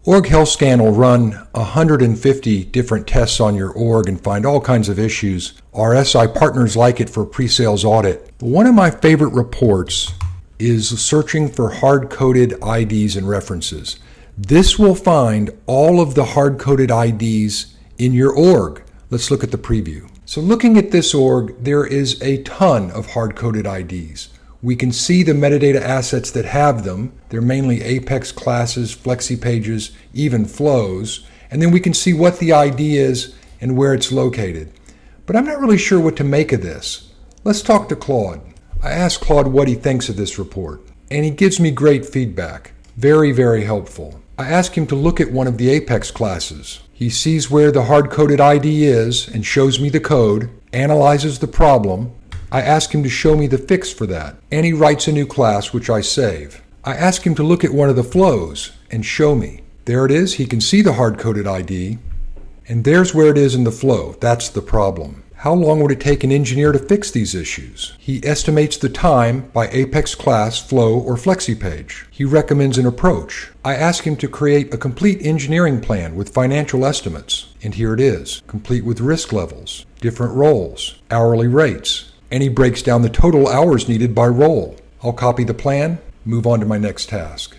Org Health Scan will run 150 different tests on your org and find all kinds of issues. Our SI partners like it for pre-sales audit. One of my favorite reports is searching for hard-coded IDs and references. This will find all of the hard-coded IDs in your org. Let's look at the preview. So looking at this org, there is a ton of hard-coded IDs. We can see the metadata assets that have them. They're mainly Apex classes, Flexi Pages, even flows. And then we can see what the ID is and where it's located. But I'm not really sure what to make of this. Let's talk to Claude. I asked Claude what he thinks of this report, and he gives me great feedback. Very, very helpful. I ask him to look at one of the Apex classes. He sees where the hard-coded ID is and shows me the code, analyzes the problem. I ask him to show me the fix for that, and he writes a new class which I save. I ask him to look at one of the flows and show me. There it is. He can see the hard-coded ID, and there's where it is in the flow. That's the problem. How long would it take an engineer to fix these issues? He estimates the time by Apex class, flow, or Flexi Page. He recommends an approach. I ask him to create a complete engineering plan with financial estimates. And here it is, complete with risk levels, different roles, hourly rates. And he breaks down the total hours needed by role. I'll copy the plan, move on to my next task.